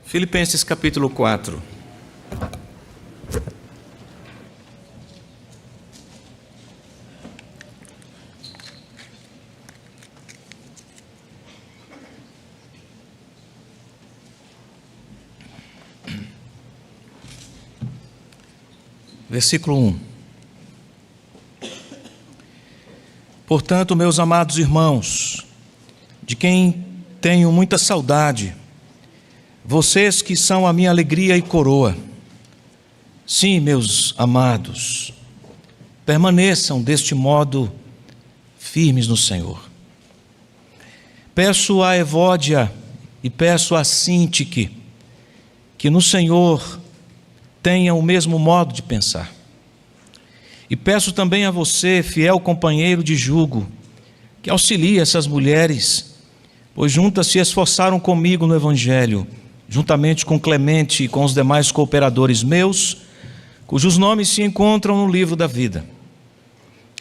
Filipenses capítulo 4. Versículo 1. Portanto, meus amados irmãos, de quem tenho muita saudade, vocês que são a minha alegria e coroa, sim, meus amados, permaneçam deste modo firmes no Senhor. Peço a Evódia e peço a Sintique que no Senhor tenham o mesmo modo de pensar. E peço também a você, fiel companheiro de jugo, que auxilie essas mulheres, pois juntas se esforçaram comigo no Evangelho, juntamente com Clemente e com os demais cooperadores meus, cujos nomes se encontram no livro da vida.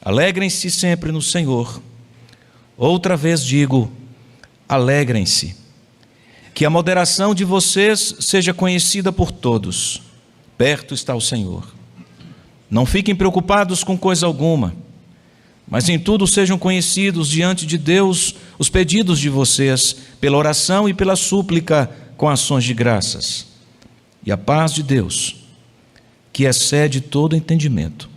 Alegrem-se sempre no Senhor. Outra vez digo, alegrem-se. Que a moderação de vocês seja conhecida por todos. Perto está o Senhor. Não fiquem preocupados com coisa alguma, mas em tudo sejam conhecidos diante de Deus os pedidos de vocês, pela oração e pela súplica, com ações de graças. E a paz de Deus, que excede todo entendimento,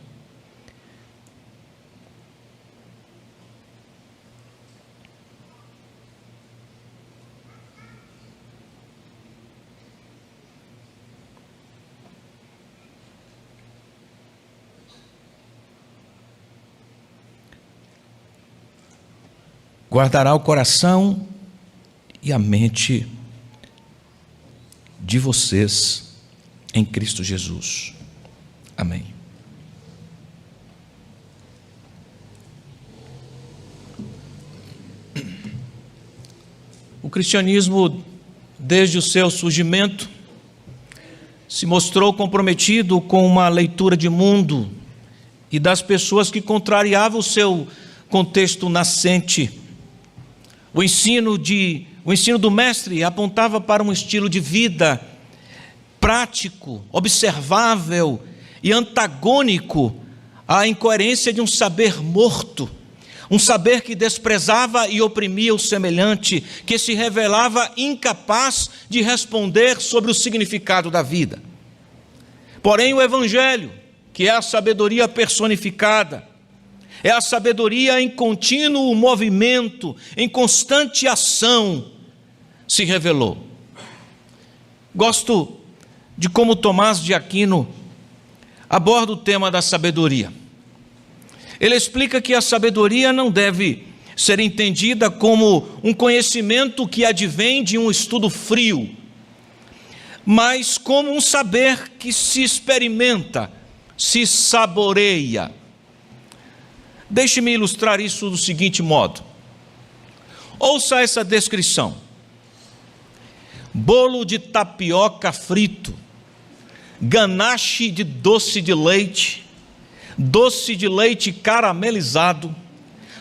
guardará o coração e a mente de vocês em Cristo Jesus. Amém. O cristianismo, desde o seu surgimento, se mostrou comprometido com uma leitura de mundo e das pessoas que contrariavam o seu contexto nascente. O ensino do mestre apontava para um estilo de vida prático, observável e antagônico à incoerência de um saber morto, um saber que desprezava e oprimia o semelhante, que se revelava incapaz de responder sobre o significado da vida. Porém, o Evangelho, que é a sabedoria personificada, é a sabedoria em contínuo movimento, em constante ação, se revelou. Gosto de como Tomás de Aquino aborda o tema da sabedoria. Ele explica que a sabedoria não deve ser entendida como um conhecimento que advém de um estudo frio, mas como um saber que se experimenta, se saboreia. Deixe-me ilustrar isso do seguinte modo. Ouça essa descrição: bolo de tapioca frito, ganache de doce de leite caramelizado,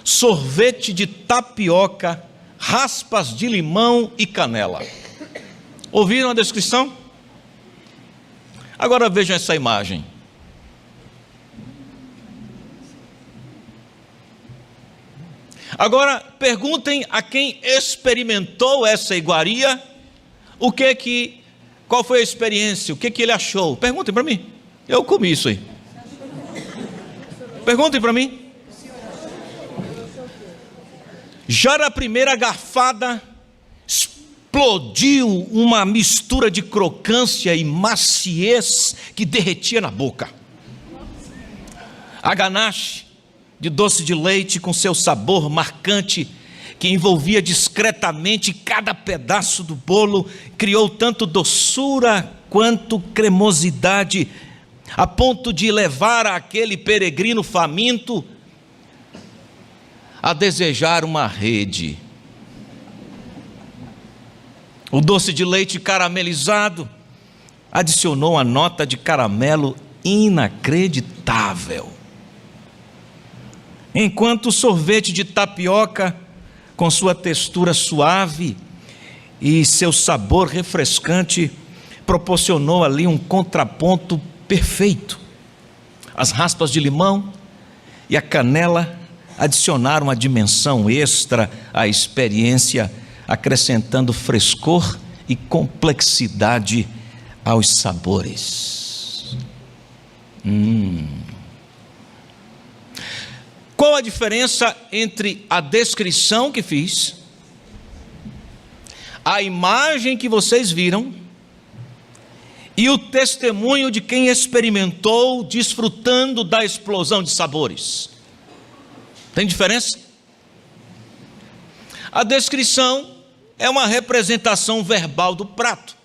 sorvete de tapioca, raspas de limão e canela. Ouviram a descrição? Agora vejam essa imagem. Agora perguntem a quem experimentou essa iguaria, qual foi a experiência, o que ele achou. Perguntem para mim, eu comi isso aí. Perguntem para mim. Já na primeira garfada, explodiu uma mistura de crocância e maciez que derretia na boca. A ganache de doce de leite com seu sabor marcante, que envolvia discretamente cada pedaço do bolo, criou tanto doçura quanto cremosidade, a ponto de levar aquele peregrino faminto a desejar uma rede. O doce de leite caramelizado adicionou a nota de caramelo inacreditável, enquanto o sorvete de tapioca, com sua textura suave e seu sabor refrescante proporcionou ali um contraponto perfeito. As raspas de limão e a canela adicionaram uma dimensão extra à experiência, acrescentando frescor e complexidade aos sabores. Qual a diferença entre a descrição que fiz, a imagem que vocês viram e o testemunho de quem experimentou desfrutando da explosão de sabores? Tem diferença? A descrição é uma representação verbal do prato.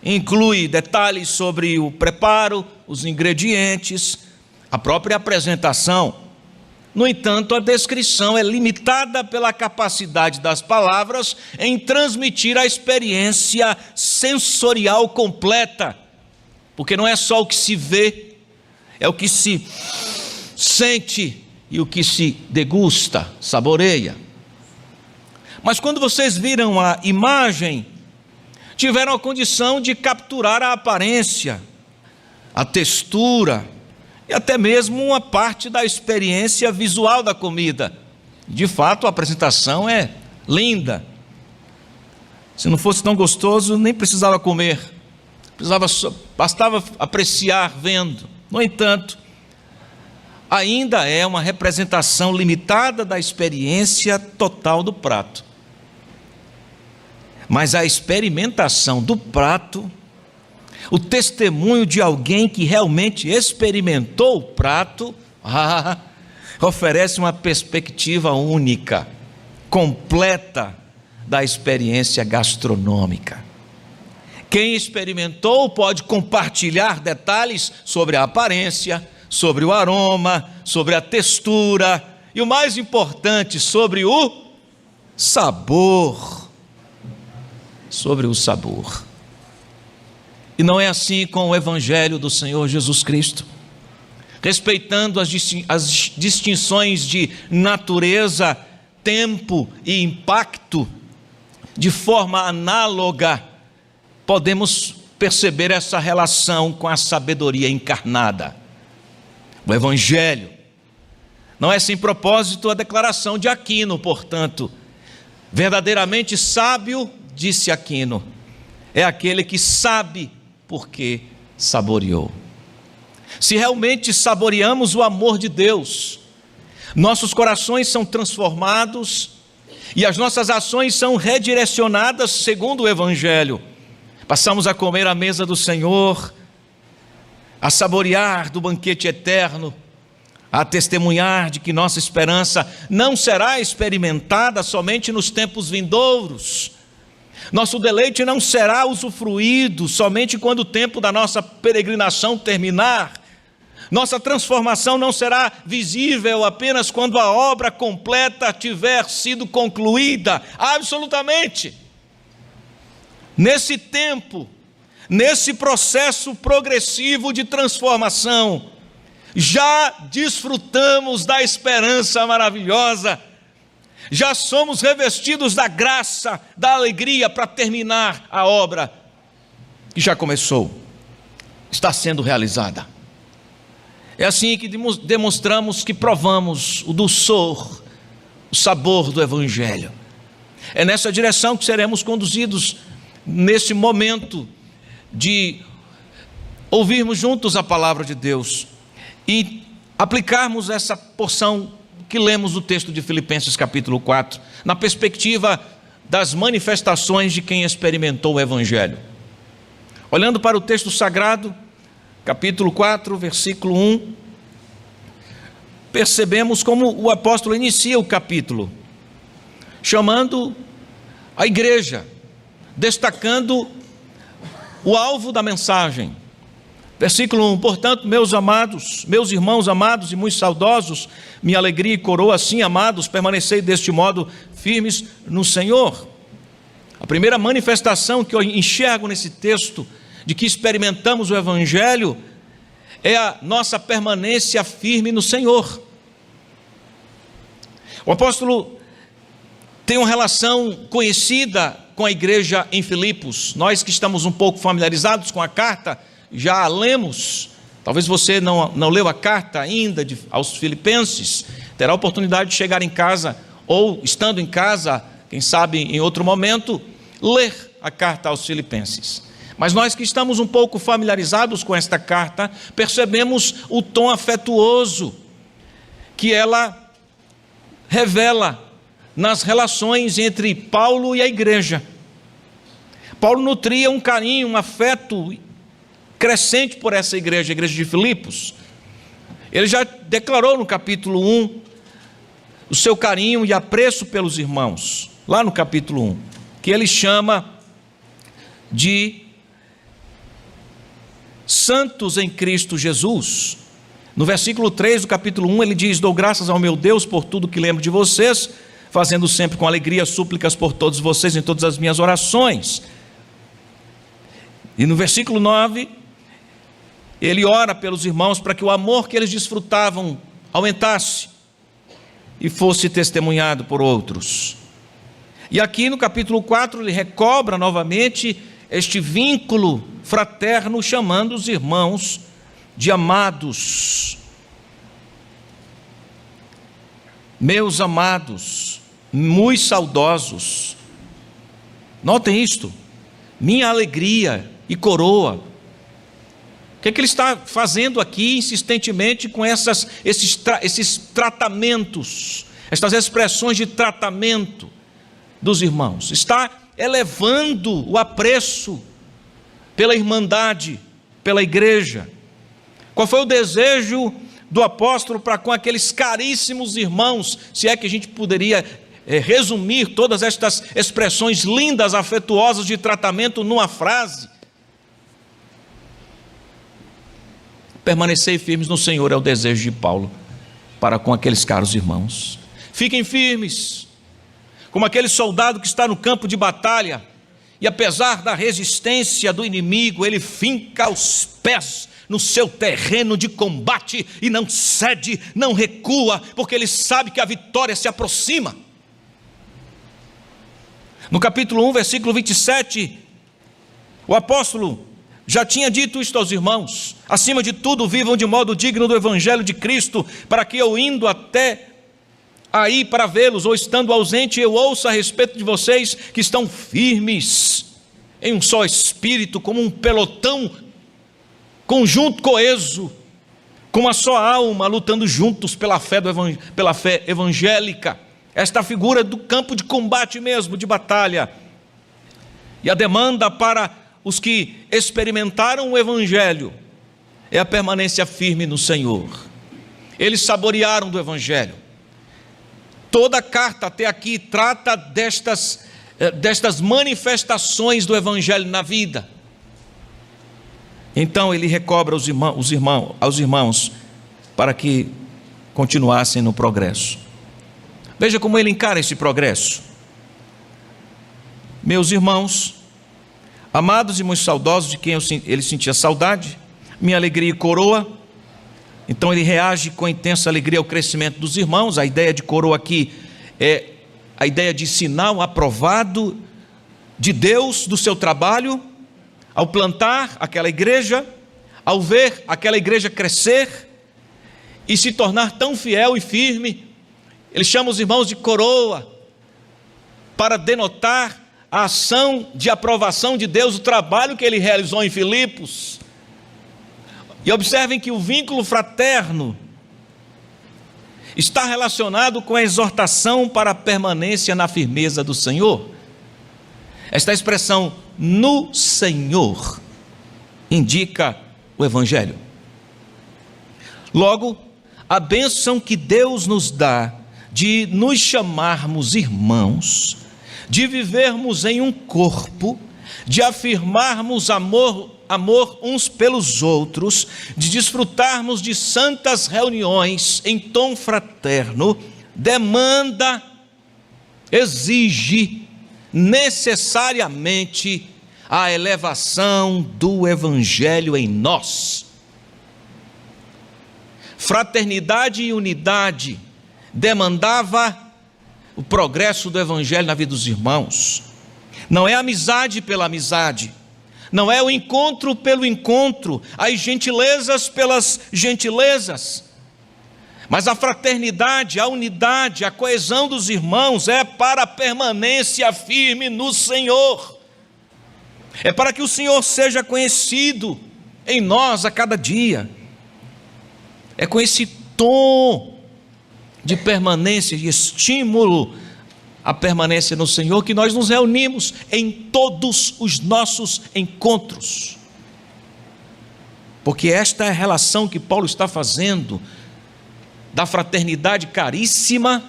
Inclui detalhes sobre o preparo, os ingredientes, a própria apresentação. No entanto, a descrição é limitada pela capacidade das palavras em transmitir a experiência sensorial completa, porque não é só o que se vê, é o que se sente e o que se degusta, saboreia. Mas quando vocês viram a imagem, tiveram a condição de capturar a aparência, a textura e até mesmo uma parte da experiência visual da comida. De fato, a apresentação é linda. Se não fosse tão gostoso, nem precisava comer. Bastava apreciar vendo. No entanto, ainda é uma representação limitada da experiência total do prato. Mas a experimentação do prato, o testemunho de alguém que realmente experimentou o prato, oferece uma perspectiva única, completa da experiência gastronômica. Quem experimentou pode compartilhar detalhes sobre a aparência, sobre o aroma, sobre a textura e o mais importante, sobre o sabor. Sobre o sabor. E não é assim com o Evangelho do Senhor Jesus Cristo. Respeitando as distinções de natureza, tempo e impacto, de forma análoga, podemos perceber essa relação com a sabedoria encarnada. O Evangelho não é sem propósito a declaração de Aquino, portanto, verdadeiramente sábio, disse Aquino, é aquele que sabe porque saboreou. Se realmente saboreamos o amor de Deus, nossos corações são transformados e as nossas ações são redirecionadas segundo o Evangelho. Passamos a comer à mesa do Senhor, a saborear do banquete eterno, a testemunhar de que nossa esperança não será experimentada somente nos tempos vindouros. Nosso deleite não será usufruído somente quando o tempo da nossa peregrinação terminar. Nossa transformação não será visível apenas quando a obra completa tiver sido concluída. Absolutamente. Nesse tempo, nesse processo progressivo de transformação, já desfrutamos da esperança maravilhosa. Já somos revestidos da graça, da alegria para terminar a obra que já começou, está sendo realizada. É assim que demonstramos que provamos o dulçor, o sabor do Evangelho. É nessa direção que seremos conduzidos nesse momento de ouvirmos juntos a palavra de Deus e aplicarmos essa porção que lemos no texto de Filipenses capítulo 4, na perspectiva das manifestações de quem experimentou o Evangelho. Olhando para o texto sagrado, capítulo 4, versículo 1, percebemos como o apóstolo inicia o capítulo, chamando a igreja, destacando o alvo da mensagem. Versículo 1, portanto, meus irmãos amados e muito saudosos, minha alegria e coroa, assim amados, permanecei deste modo firmes no Senhor. A primeira manifestação que eu enxergo nesse texto, de que experimentamos o Evangelho, é a nossa permanência firme no Senhor. O apóstolo tem uma relação conhecida com a igreja em Filipos. Nós que estamos um pouco familiarizados com a carta, já a lemos. Talvez você não leu a carta ainda aos Filipenses, terá a oportunidade de chegar em casa, ou estando em casa, quem sabe em outro momento, ler a carta aos Filipenses. Mas nós que estamos um pouco familiarizados com esta carta, percebemos o tom afetuoso que ela revela nas relações entre Paulo e a igreja. Paulo nutria um carinho, um afeto crescente por essa igreja, a igreja de Filipos. Ele já declarou no capítulo 1 o seu carinho e apreço pelos irmãos, lá no capítulo 1, que ele chama de santos em Cristo Jesus. No versículo 3 do capítulo 1 ele diz: dou graças ao meu Deus por tudo que lembro de vocês, fazendo sempre com alegria súplicas por todos vocês em todas as minhas orações. E no versículo 9 ele ora pelos irmãos para que o amor que eles desfrutavam aumentasse e fosse testemunhado por outros. E aqui no capítulo 4 ele recobra novamente este vínculo fraterno, chamando os irmãos de amados. Meus amados, muito saudosos. Notem isto: minha alegria e coroa. O que é que ele está fazendo aqui insistentemente com esses tratamentos, estas expressões de tratamento dos irmãos? Está elevando o apreço pela irmandade, pela igreja. Qual foi o desejo do apóstolo para com aqueles caríssimos irmãos, se é que a gente poderia resumir todas estas expressões lindas, afetuosas de tratamento numa frase? Permanecer firmes no Senhor é o desejo de Paulo para com aqueles caros irmãos. Fiquem firmes, como aquele soldado que está no campo de batalha, e apesar da resistência do inimigo, ele finca os pés no seu terreno de combate e não cede, não recua, porque ele sabe que a vitória se aproxima. No capítulo 1, versículo 27, o apóstolo já tinha dito isto aos irmãos: acima de tudo, vivam de modo digno do evangelho de Cristo, para que eu indo até aí para vê-los, ou estando ausente, eu ouça a respeito de vocês que estão firmes em um só espírito, como um pelotão conjunto, coeso, com uma só alma, lutando juntos pela fé evangélica. Esta figura do campo de combate mesmo, de batalha. E a demanda para os que experimentaram o evangelho é a permanência firme no Senhor. Eles saborearam do evangelho. Toda a carta até aqui trata destas manifestações do evangelho na vida. Então ele recobra aos irmãos para que continuassem no progresso. Veja como ele encara esse progresso. Meus irmãos, amados e muito saudosos, de quem ele sentia saudade, minha alegria e coroa. Então ele reage com intensa alegria ao crescimento dos irmãos. A ideia de coroa aqui é a ideia de sinal aprovado de Deus do seu trabalho, ao plantar aquela igreja, ao ver aquela igreja crescer e se tornar tão fiel e firme. Ele chama os irmãos de coroa, para denotar a ação de aprovação de Deus, o trabalho que ele realizou em Filipos. E observem que o vínculo fraterno está relacionado com a exortação para a permanência na firmeza do Senhor. Esta expressão no Senhor indica o Evangelho. Logo, a bênção que Deus nos dá de nos chamarmos irmãos, de vivermos em um corpo, de afirmarmos amor uns pelos outros, de desfrutarmos de santas reuniões em tom fraterno, demanda, exige necessariamente a elevação do Evangelho em nós. Fraternidade e unidade demandava o progresso do Evangelho na vida dos irmãos. não é amizade pela amizade, não é o encontro pelo encontro, as gentilezas pelas gentilezas, mas a fraternidade, a unidade, a coesão dos irmãos é para a permanência firme no Senhor, é para que o Senhor seja conhecido em nós a cada dia. É com esse tom de permanência e estímulo à permanência no Senhor que nós nos reunimos em todos os nossos encontros, porque esta é a relação que Paulo está fazendo da fraternidade caríssima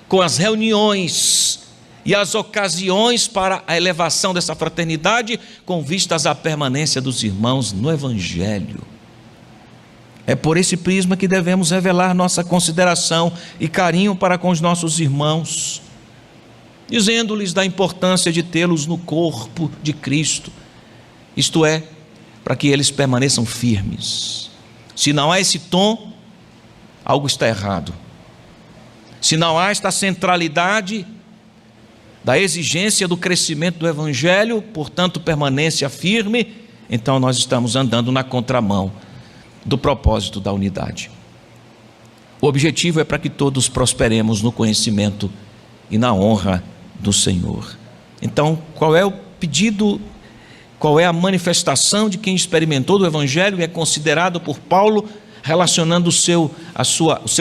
com as reuniões e as ocasiões para a elevação dessa fraternidade com vistas à permanência dos irmãos no Evangelho. É por esse prisma que devemos revelar nossa consideração e carinho para com os nossos irmãos, dizendo-lhes da importância de tê-los no corpo de Cristo, isto é, para que eles permaneçam firmes. Se não há esse tom, algo está errado. Se não há esta centralidade da exigência do crescimento do Evangelho, portanto permanência firme, então nós estamos andando na contramão do propósito da unidade. O objetivo é para que todos prosperemos no conhecimento e na honra do Senhor. Então, qual é o pedido, qual é a manifestação de quem experimentou do Evangelho e é considerado por Paulo, relacionando o seu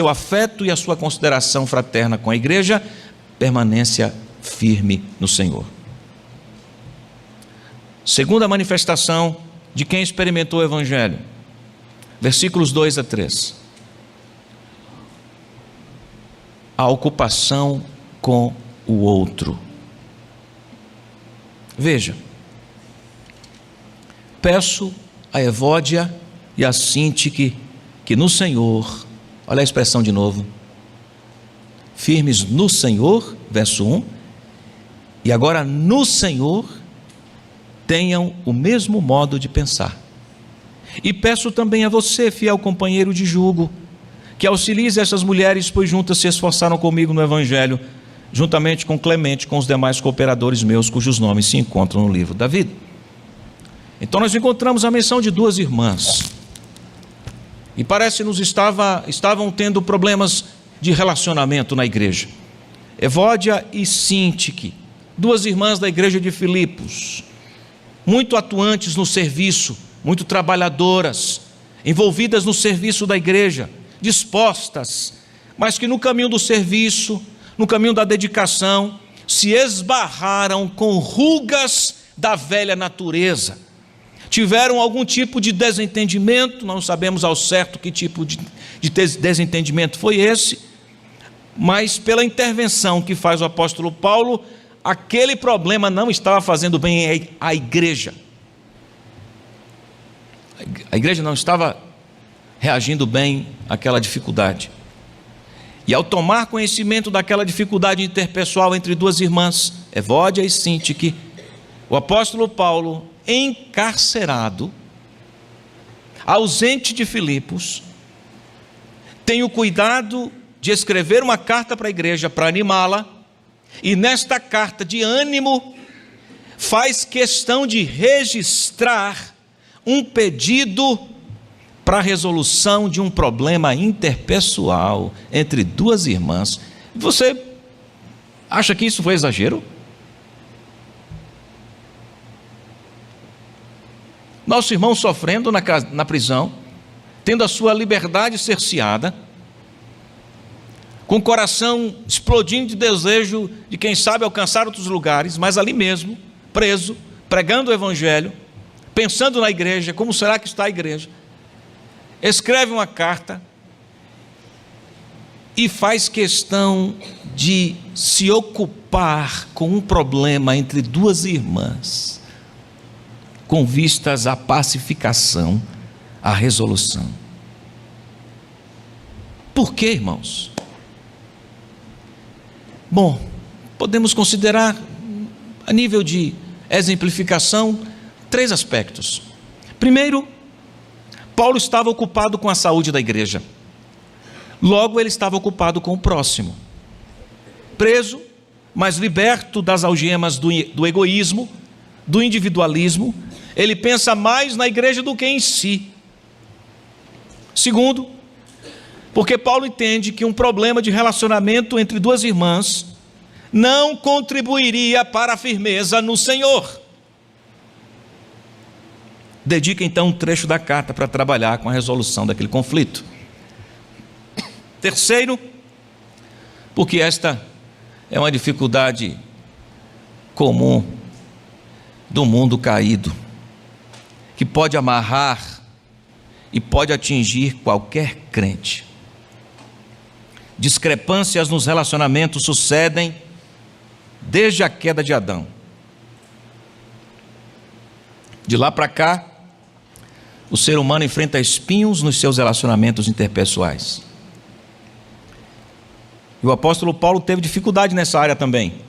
afeto e a sua consideração fraterna com a igreja? Permanência firme no Senhor. Segunda manifestação de quem experimentou o Evangelho, versículos 2 a 3. A ocupação com o outro. Veja, peço a Evódia e a Sintique que no Senhor, olha a expressão de novo, firmes no Senhor, verso 1, e agora no Senhor, tenham o mesmo modo de pensar. E peço também a você, fiel companheiro de jugo, que auxilies essas mulheres, pois juntas se esforçaram comigo no Evangelho, juntamente com Clemente, com os demais cooperadores meus, cujos nomes se encontram no livro da vida. Então nós encontramos a menção de duas irmãs, e parece-nos estavam tendo problemas de relacionamento na igreja. Evódia e Sintique, duas irmãs da igreja de Filipos, muito atuantes no serviço, muito trabalhadoras, envolvidas no serviço da igreja, dispostas, mas que no caminho do serviço, no caminho da dedicação, se esbarraram com rugas da velha natureza, tiveram algum tipo de desentendimento, não sabemos ao certo que tipo de desentendimento foi esse, mas pela intervenção que faz o apóstolo Paulo, aquele problema não estava fazendo bem à igreja. A igreja não estava reagindo bem àquela dificuldade. E ao tomar conhecimento daquela dificuldade interpessoal entre duas irmãs, Evódia e Sintique, o apóstolo Paulo, encarcerado, ausente de Filipos, tem o cuidado de escrever uma carta para a igreja para animá-la, e nesta carta de ânimo faz questão de registrar um pedido para a resolução de um problema interpessoal entre duas irmãs. Você acha que isso foi exagero? Nosso irmão sofrendo na prisão, tendo a sua liberdade cerceada, com o coração explodindo de desejo de quem sabe alcançar outros lugares, mas ali mesmo, preso, pregando o Evangelho, pensando na igreja, como será que está a igreja, escreve uma carta e faz questão de se ocupar com um problema entre duas irmãs, com vistas à pacificação, à resolução. Por quê, irmãos? Bom, podemos considerar, a nível de exemplificação, 3 aspectos. Primeiro, Paulo estava ocupado com a saúde da igreja. Logo, ele estava ocupado com o próximo. Preso, mas liberto das algemas do egoísmo, do individualismo, ele pensa mais na igreja do que em si. Segundo, porque Paulo entende que um problema de relacionamento entre duas irmãs não contribuiria para a firmeza no Senhor. Dedica então um trecho da carta para trabalhar com a resolução daquele conflito. Terceiro, porque esta é uma dificuldade comum do mundo caído, que pode amarrar e pode atingir qualquer crente. Discrepâncias nos relacionamentos sucedem desde a queda de Adão. De lá para cá, o ser humano enfrenta espinhos nos seus relacionamentos interpessoais. E o apóstolo Paulo teve dificuldade nessa área também.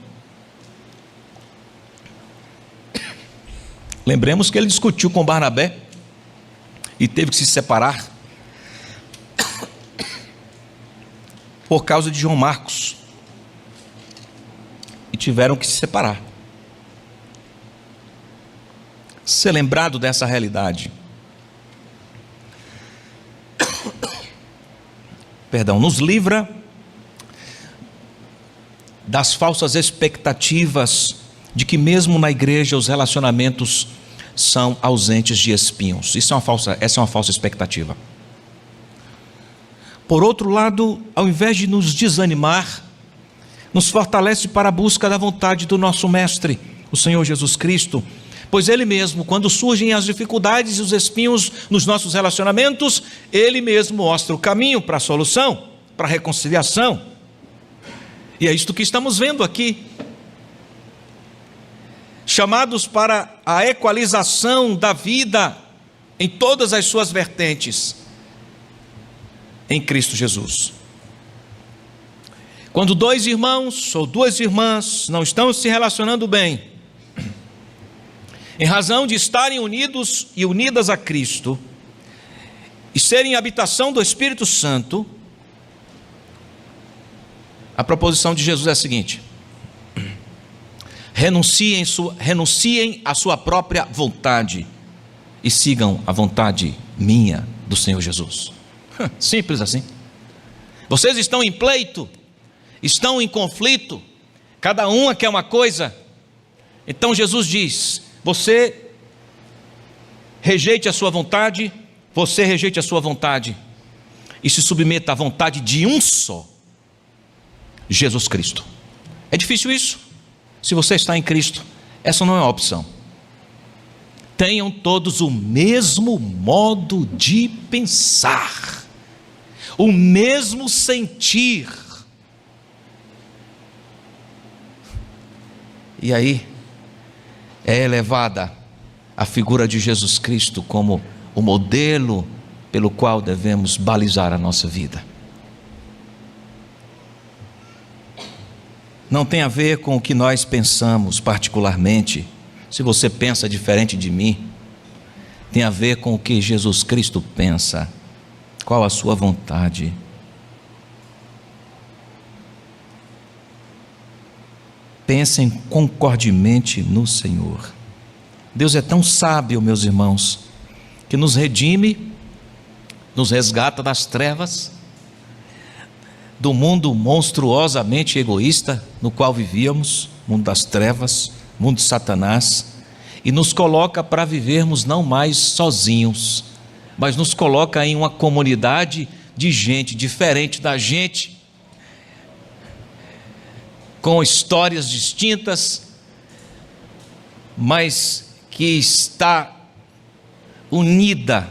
Lembremos que ele discutiu com Barnabé e teve que se separar por causa de João Marcos. E tiveram que se separar. Ser lembrado dessa realidade, nos livra das falsas expectativas de que mesmo na igreja os relacionamentos são ausentes de espinhos. Essa é uma falsa expectativa. Por outro lado, ao invés de nos desanimar, nos fortalece para a busca da vontade do nosso Mestre, o Senhor Jesus Cristo, pois Ele mesmo, quando surgem as dificuldades e os espinhos nos nossos relacionamentos, Ele mesmo mostra o caminho para a solução, para a reconciliação. E é isto que estamos vendo aqui. Chamados para a equalização da vida em todas as suas vertentes, em Cristo Jesus. Quando dois irmãos ou duas irmãs não estão se relacionando bem, em razão de estarem unidos e unidas a Cristo, e serem habitação do Espírito Santo, a proposição de Jesus é a seguinte: renunciem à sua própria vontade e sigam a vontade minha, do Senhor Jesus. Simples assim. Vocês estão em pleito, estão em conflito, cada uma quer uma coisa. Então Jesus diz: você rejeite a sua vontade, você rejeite a sua vontade e se submeta à vontade de um só, Jesus Cristo. É difícil isso? Se você está em Cristo, essa não é uma opção. Tenham todos o mesmo modo de pensar, o mesmo sentir. E aí é elevada a figura de Jesus Cristo como o modelo pelo qual devemos balizar a nossa vida. Não tem a ver com o que nós pensamos particularmente. Se você pensa diferente de mim, tem a ver com o que Jesus Cristo pensa. Qual a sua vontade? Pensem concordemente no Senhor. Deus é tão sábio, meus irmãos, que nos redime, nos resgata das trevas, do mundo monstruosamente egoísta no qual vivíamos, mundo das trevas, mundo de Satanás, e nos coloca para vivermos não mais sozinhos, mas nos coloca em uma comunidade de gente diferente da gente, com histórias distintas, mas que está unida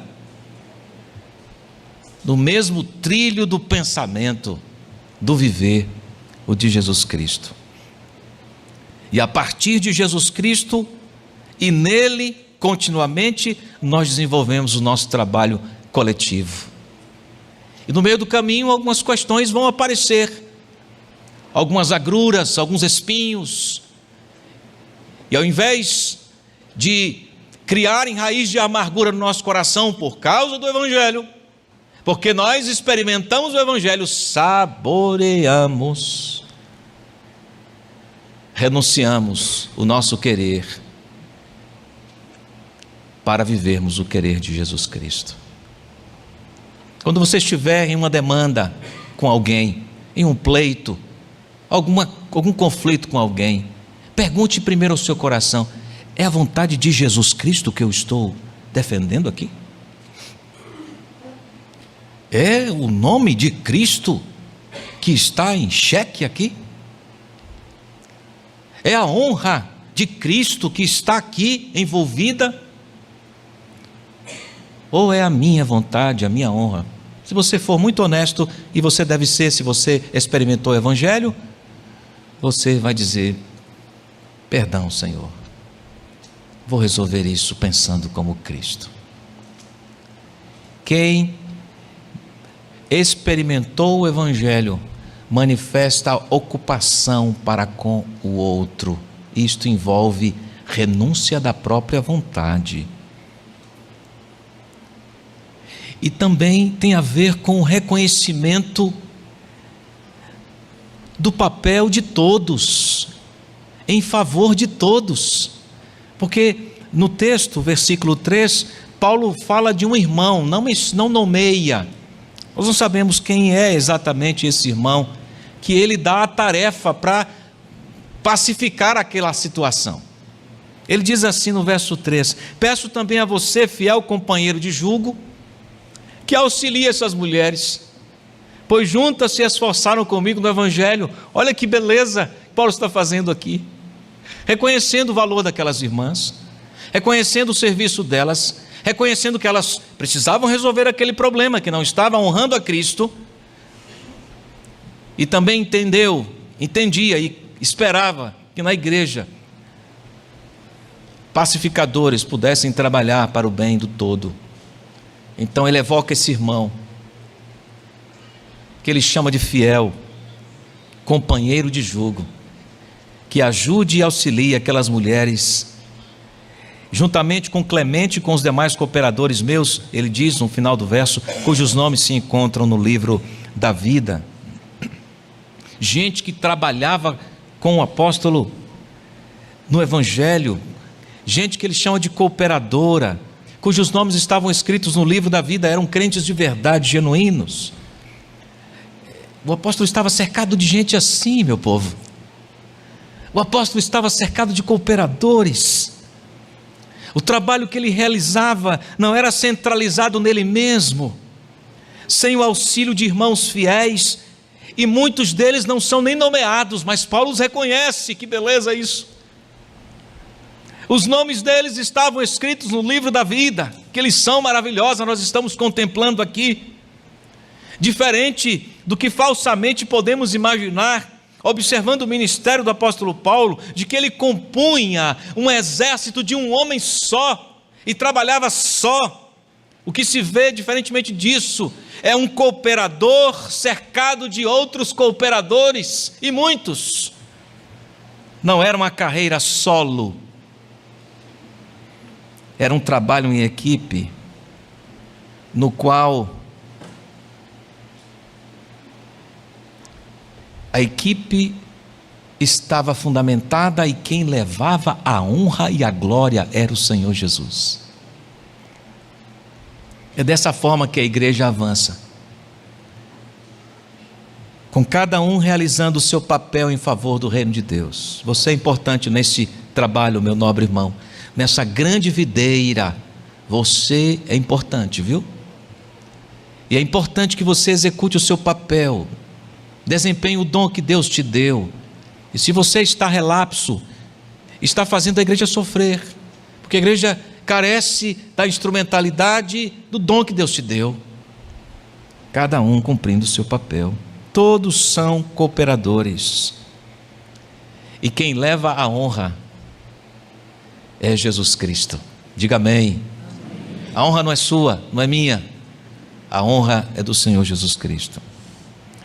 no mesmo trilho do pensamento, do viver, o de Jesus Cristo. E a partir de Jesus Cristo e nele continuamente nós desenvolvemos o nosso trabalho coletivo. E no meio do caminho algumas questões vão aparecer, algumas agruras, alguns espinhos, e ao invés de criarem raiz de amargura no nosso coração por causa do Evangelho, porque nós experimentamos o Evangelho, saboreamos renunciamos o nosso querer para vivermos o querer de Jesus Cristo. Quando você estiver em uma demanda com alguém, em um pleito, algum conflito com alguém, pergunte primeiro ao seu coração: é a vontade de Jesus Cristo que eu estou defendendo aqui? É o nome de Cristo que está em xeque aqui? É a honra de Cristo que está aqui envolvida? Ou é a minha vontade, a minha honra? Se você for muito honesto, e você deve ser, se você experimentou o Evangelho, você vai dizer: perdão, Senhor, vou resolver isso pensando como Cristo. Quem experimentou o Evangelho manifesta ocupação para com o outro. Isto envolve renúncia da própria vontade. E também tem a ver com o reconhecimento do papel de todos, em favor de todos. Porque no texto, versículo 3, Paulo fala de um irmão, não nomeia. Nós não sabemos quem é exatamente esse irmão, que ele dá a tarefa para pacificar aquela situação. Ele diz assim no verso 3: peço também a você, fiel companheiro de julgo, que auxilie essas mulheres, pois juntas se esforçaram comigo no Evangelho. Olha que beleza que Paulo está fazendo aqui, reconhecendo o valor daquelas irmãs, reconhecendo o serviço delas, reconhecendo que elas precisavam resolver aquele problema, que não estava honrando a Cristo, e também entendia e esperava que na igreja pacificadores pudessem trabalhar para o bem do todo. Então ele evoca esse irmão, que ele chama de fiel, companheiro de jugo, que ajude e auxilie aquelas mulheres, juntamente com Clemente e com os demais cooperadores meus, ele diz no final do verso, cujos nomes se encontram no livro da vida. Gente que trabalhava com o apóstolo no Evangelho, gente que ele chama de cooperadora, cujos nomes estavam escritos no livro da vida, eram crentes de verdade, genuínos. O apóstolo estava cercado de gente assim, meu povo. O apóstolo estava cercado de cooperadores. O trabalho que ele realizava não era centralizado nele mesmo, sem o auxílio de irmãos fiéis, e muitos deles não são nem nomeados, mas Paulo os reconhece. Que beleza isso! Os nomes deles estavam escritos no livro da vida, que eles são maravilhosos, nós estamos contemplando aqui. Diferente do que falsamente podemos imaginar, observando o ministério do apóstolo Paulo, de que ele compunha um exército de um homem só, e trabalhava só. O que se vê, diferentemente disso, é um cooperador cercado de outros cooperadores, e muitos. Não era uma carreira solo, era um trabalho em equipe, no qual a equipe estava fundamentada e quem levava a honra e a glória era o Senhor Jesus. É dessa forma que a igreja avança, com cada um realizando o seu papel em favor do reino de Deus. Você é importante nesse trabalho, meu nobre irmão. Nessa grande videira, você é importante, viu? E é importante que você execute o seu papel, desempenhe o dom que Deus te deu. E se você está relapso, está fazendo a igreja sofrer, porque a igreja carece da instrumentalidade do dom que Deus te deu. Cada um cumprindo o seu papel. Todos são cooperadores. E quem leva a honra é Jesus Cristo. Diga amém. A honra não é sua, não é minha. A honra é do Senhor Jesus Cristo.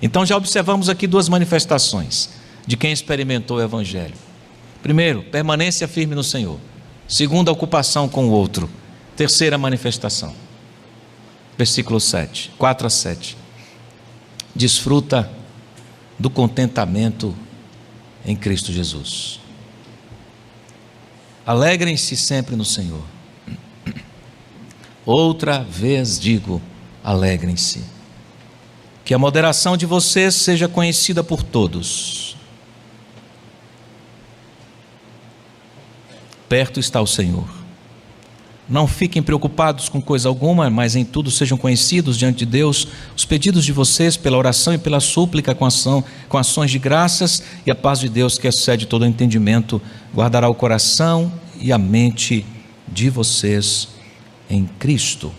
Então já observamos aqui duas manifestações de quem experimentou o Evangelho. Primeiro, permanência firme no Senhor. Segunda, ocupação com o outro. Terceira manifestação. Versículo 7, 4 a 7. Desfruta do contentamento em Cristo Jesus. Alegrem-se sempre no Senhor. Outra vez digo, alegrem-se. Que a moderação de vocês seja conhecida por todos. Perto está o Senhor. Não fiquem preocupados com coisa alguma, mas em tudo sejam conhecidos diante de Deus os pedidos de vocês pela oração e pela súplica com ações de graças, e a paz de Deus, que excede todo entendimento, guardará o coração e a mente de vocês em Cristo.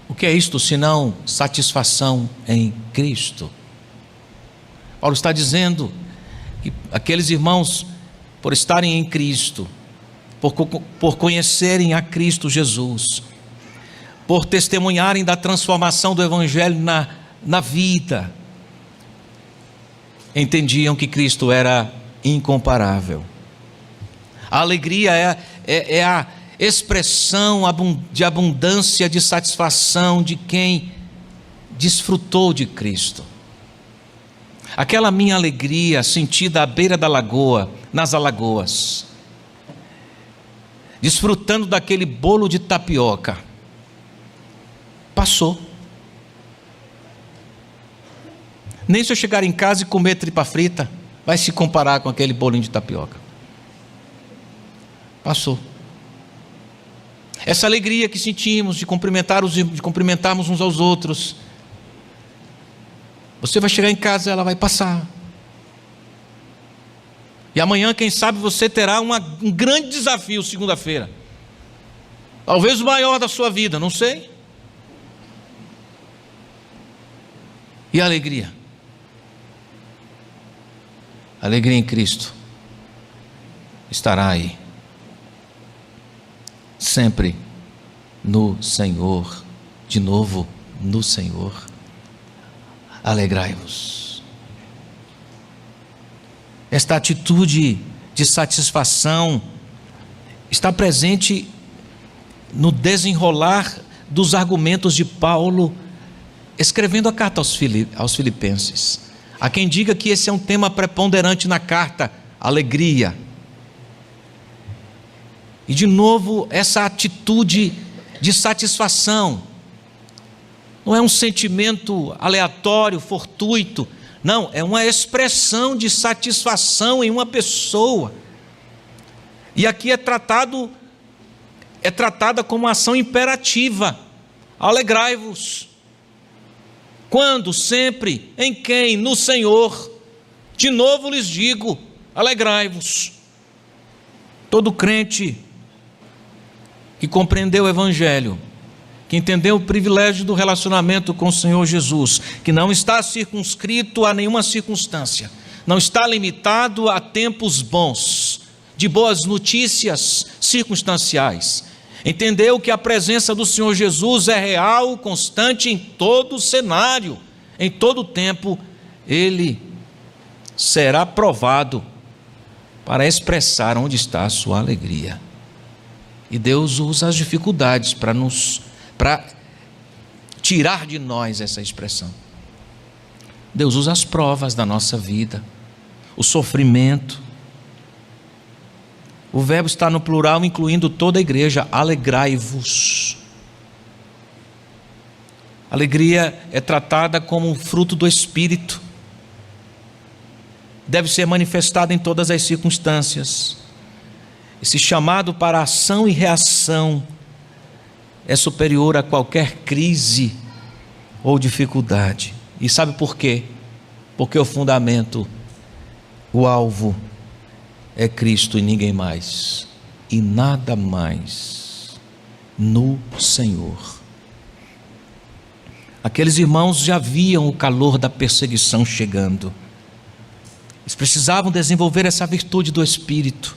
O que é isto senão satisfação em Cristo? Paulo está dizendo que aqueles irmãos, por estarem em Cristo, por conhecerem a Cristo Jesus, por testemunharem da transformação do Evangelho na vida, entendiam que Cristo era incomparável. A alegria é a expressão de abundância, de satisfação de quem desfrutou de Cristo. Aquela minha alegria sentida à beira da lagoa, nas Alagoas, desfrutando daquele bolo de tapioca, passou. Nem se eu chegar em casa e comer tripa frita, vai se comparar com aquele bolinho de tapioca. Passou. Essa alegria que sentimos de cumprimentarmos uns aos outros, você vai chegar em casa, ela vai passar. E amanhã, quem sabe, você terá um grande desafio, segunda-feira. Talvez o maior da sua vida, não sei. E a alegria? A alegria em Cristo estará aí. Sempre no Senhor. De novo, no Senhor. Alegrai-vos. Esta atitude de satisfação está presente no desenrolar dos argumentos de Paulo, escrevendo a carta aos Filipenses. Há quem diga que esse é um tema preponderante na carta, alegria. E de novo, essa atitude de satisfação não é um sentimento aleatório, fortuito. Não, é uma expressão de satisfação em uma pessoa. E aqui é tratada como uma ação imperativa. Alegrai-vos. Quando? Sempre. Em quem? No Senhor. De novo lhes digo, alegrai-vos. Todo crente que compreendeu o Evangelho, que entendeu o privilégio do relacionamento com o Senhor Jesus, que não está circunscrito a nenhuma circunstância, não está limitado a tempos bons, de boas notícias circunstanciais, entendeu que a presença do Senhor Jesus é real, constante em todo o cenário, em todo o tempo, ele será provado para expressar onde está a sua alegria. E Deus usa as dificuldades para tirar de nós essa expressão. Deus usa as provas da nossa vida, o sofrimento. O verbo está no plural, incluindo toda a igreja. Alegrai-vos. Alegria é tratada como um fruto do Espírito. Deve ser manifestada em todas as circunstâncias. Esse chamado para ação e reação é superior a qualquer crise ou dificuldade. E sabe por quê? Porque o fundamento, o alvo, é Cristo e ninguém mais, e nada mais, no Senhor. Aqueles irmãos já viam o calor da perseguição chegando. Eles precisavam desenvolver essa virtude do Espírito,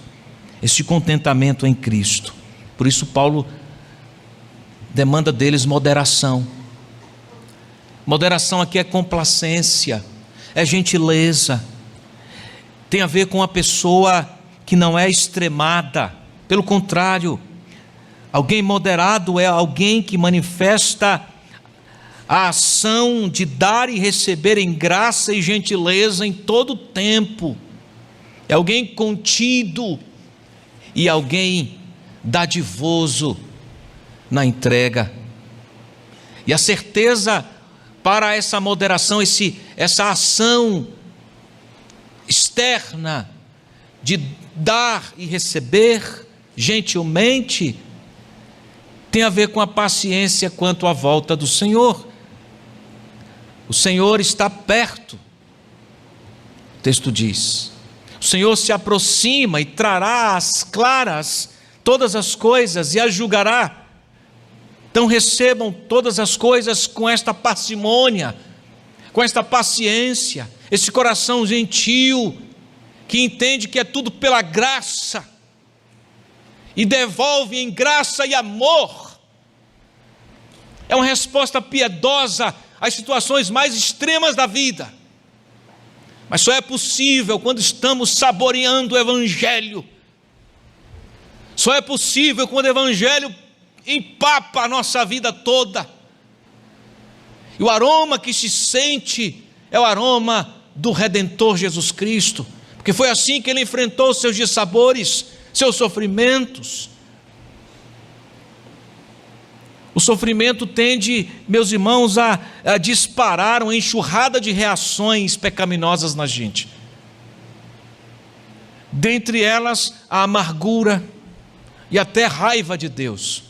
esse contentamento em Cristo. Por isso Paulo demanda deles moderação. Moderação aqui é complacência, é gentileza, tem a ver com a pessoa que não é extremada. Pelo contrário, alguém moderado é alguém que manifesta a ação de dar e receber em graça e gentileza em todo o tempo, é alguém contido e alguém dadivoso na entrega. E a certeza para essa moderação, essa ação externa de dar e receber gentilmente, tem a ver com a paciência quanto à volta do Senhor. O Senhor está perto, o texto diz. O Senhor se aproxima e trará às claras todas as coisas e as julgará. Então recebam todas as coisas com esta parcimônia, com esta paciência, esse coração gentil, que entende que é tudo pela graça, e devolve em graça e amor. É uma resposta piedosa às situações mais extremas da vida, mas só é possível quando estamos saboreando o Evangelho. Só é possível quando o Evangelho empapa a nossa vida toda, e o aroma que se sente é o aroma do Redentor Jesus Cristo, porque foi assim que ele enfrentou seus dissabores, seus sofrimentos. O sofrimento tende, meus irmãos, a disparar uma enxurrada de reações pecaminosas na gente. Dentre elas, a amargura e até raiva de Deus.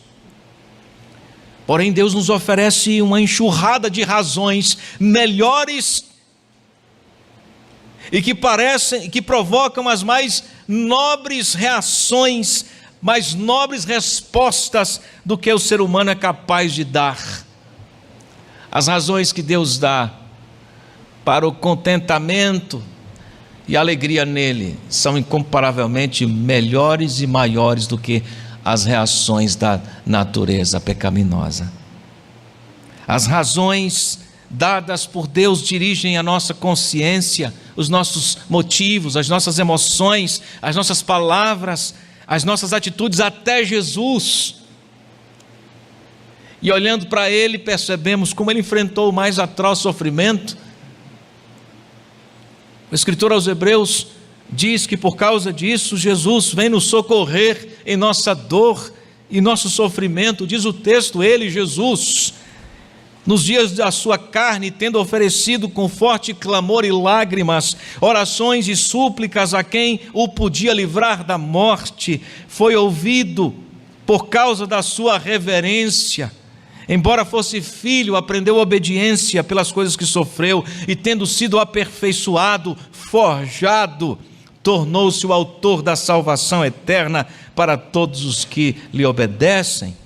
Porém, Deus nos oferece uma enxurrada de razões melhores e que provocam as mais nobres reações, mais nobres respostas do que o ser humano é capaz de dar. As razões que Deus dá para o contentamento e alegria nele são incomparavelmente melhores e maiores do que as reações da natureza pecaminosa. As razões dadas por Deus dirigem a nossa consciência, os nossos motivos, as nossas emoções, as nossas palavras, as nossas atitudes até Jesus. E olhando para Ele, percebemos como Ele enfrentou o mais atroz sofrimento. O escritor aos Hebreus diz que por causa disso, Jesus vem nos socorrer em nossa dor e nosso sofrimento. Diz o texto, Ele, Jesus, nos dias da sua carne, tendo oferecido com forte clamor e lágrimas, orações e súplicas a quem o podia livrar da morte, foi ouvido por causa da sua reverência. Embora fosse filho, aprendeu obediência pelas coisas que sofreu, e tendo sido aperfeiçoado, forjado, tornou-se o autor da salvação eterna para todos os que lhe obedecem.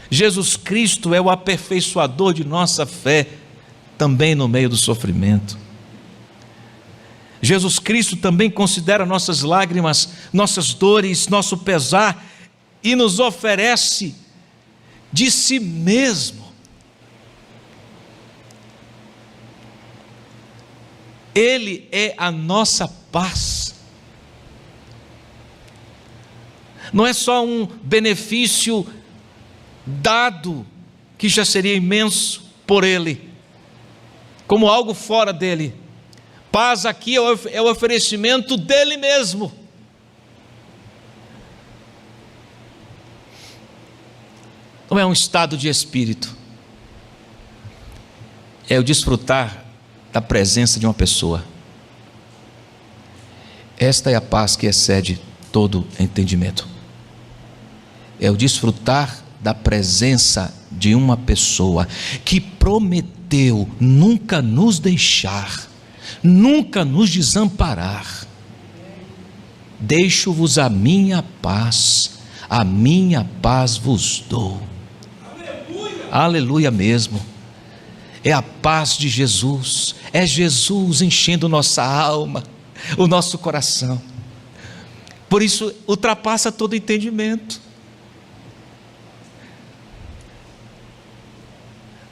Jesus Cristo é o aperfeiçoador de nossa fé, também no meio do sofrimento. Jesus Cristo também considera nossas lágrimas, nossas dores, nosso pesar, e nos oferece de si mesmo. Ele é a nossa paz. Não é só um benefício dado, que já seria imenso por Ele, como algo fora dele. Paz aqui é o oferecimento dele mesmo. Não é um estado de espírito, é o desfrutar da presença de uma pessoa. Esta é a paz que excede todo entendimento. É o desfrutar da presença de uma pessoa que prometeu nunca nos deixar, nunca nos desamparar. Deixo-vos a minha paz vos dou. Aleluia, aleluia mesmo. É a paz de Jesus, é Jesus enchendo nossa alma, o nosso coração. Por isso ultrapassa todo entendimento.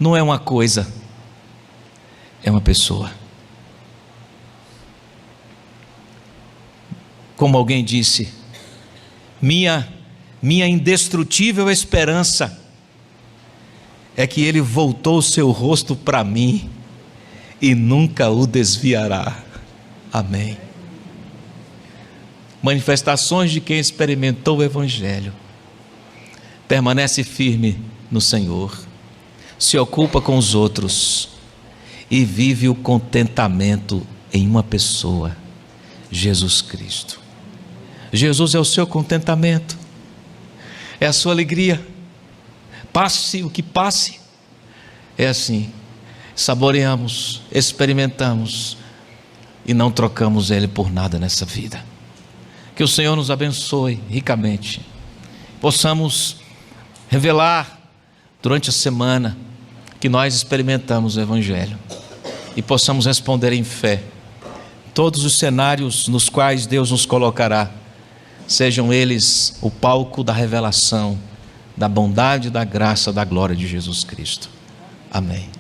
Não é uma coisa, é uma pessoa. Como alguém disse, minha indestrutível esperança é que Ele voltou o seu rosto para mim e nunca o desviará. Amém. manifestações de quem experimentou o Evangelho. Permanece firme no Senhor, se ocupa com os outros e vive o contentamento em uma pessoa, Jesus Cristo. Jesus é o seu contentamento, é a sua alegria. Passe o que passe, é assim, saboreamos, experimentamos e não trocamos Ele por nada nessa vida. Que o Senhor nos abençoe ricamente, possamos revelar durante a semana que nós experimentamos o Evangelho e possamos responder em fé. Todos os cenários nos quais Deus nos colocará, sejam eles o palco da revelação, da bondade, da graça, da glória de Jesus Cristo. Amém.